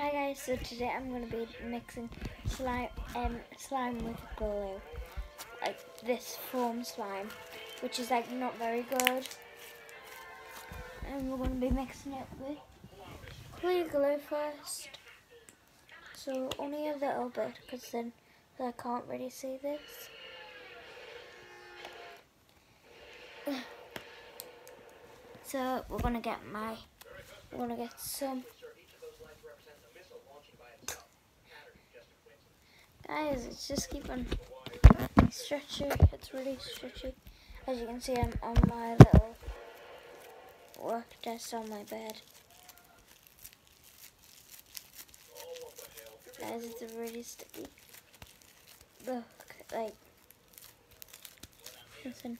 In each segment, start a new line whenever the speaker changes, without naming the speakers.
Hi guys, so today I'm going to be mixing slime with glue, like this foam slime, which is like not very good, and we're going to be mixing it with clear glue first, so only a little bit because then I can't really see this. So we're going to get some. Guys, it's just keep on stretchy. It's really stretchy. As you can see, I'm on my little work desk on my bed. Guys, it's really sticky. Look, like, listen,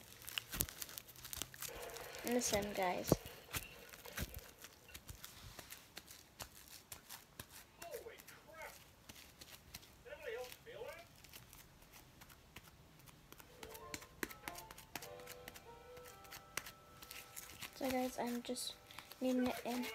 guys. So guys, I'm just kneading it in.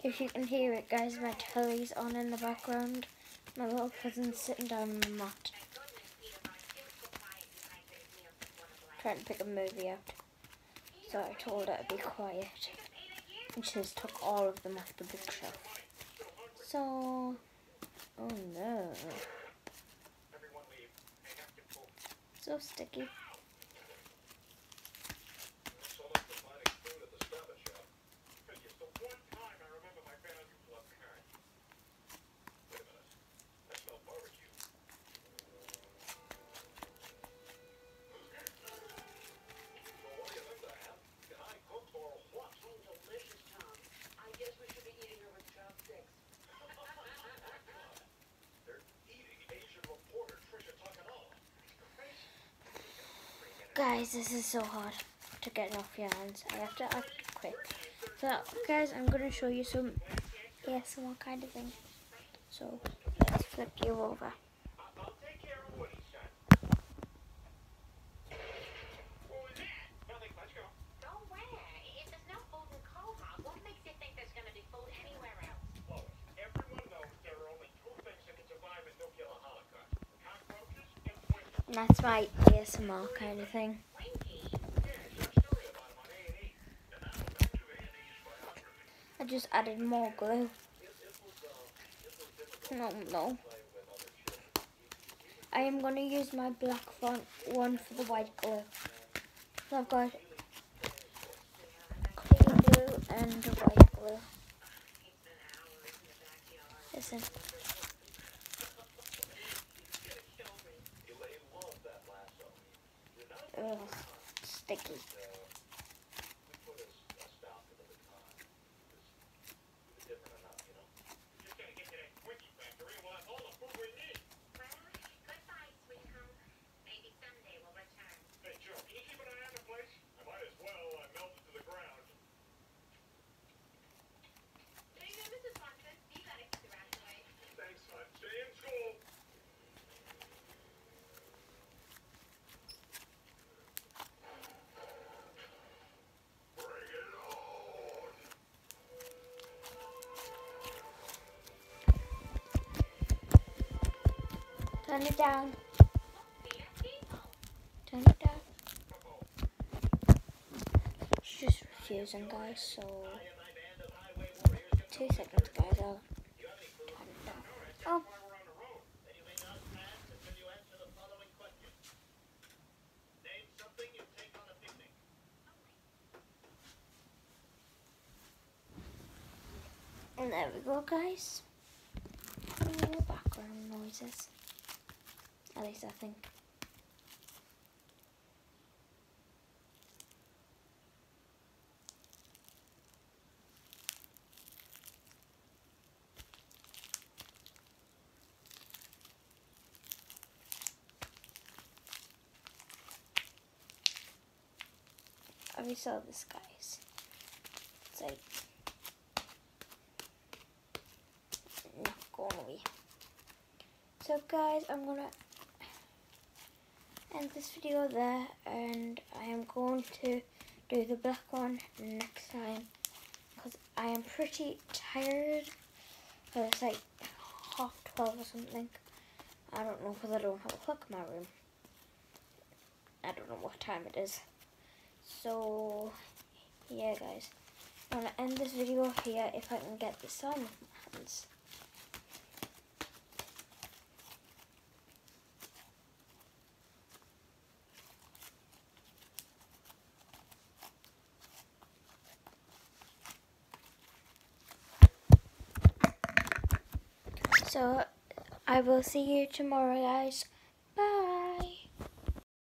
If you can hear it, guys, my telly's on in the background. My little cousin's sitting down on the mat, trying to pick a movie out. So I told her to be quiet, and she just took all of them off the bookshelf. So, oh no, so sticky. Guys, this is so hard to get off your hands. I have to act quick. So, guys, I'm going to show you some ASMR kind of thing. So, let's flip you over. And that's my ASMR kind of thing. I just added more glue. No. I am going to use my black one for the white glue. So I've got clear glue and white glue. Listen. Ugh, sticky. Turn it down. confusing, guys, so 2 seconds, guys, I'll turn it down. Oh. And there we go, guys. No background noises. At least I think. I already saw this, guys. It's like not going away. So guys, I'm gonna end this video there, and I am going to do the black one next time because I am pretty tired. Because it's like 12:30 or something. I don't know because I don't have a clock in my room. I don't know what time it is. So yeah, guys, I'm gonna end this video here if I can get the sign with my hands. So I will see you tomorrow, guys.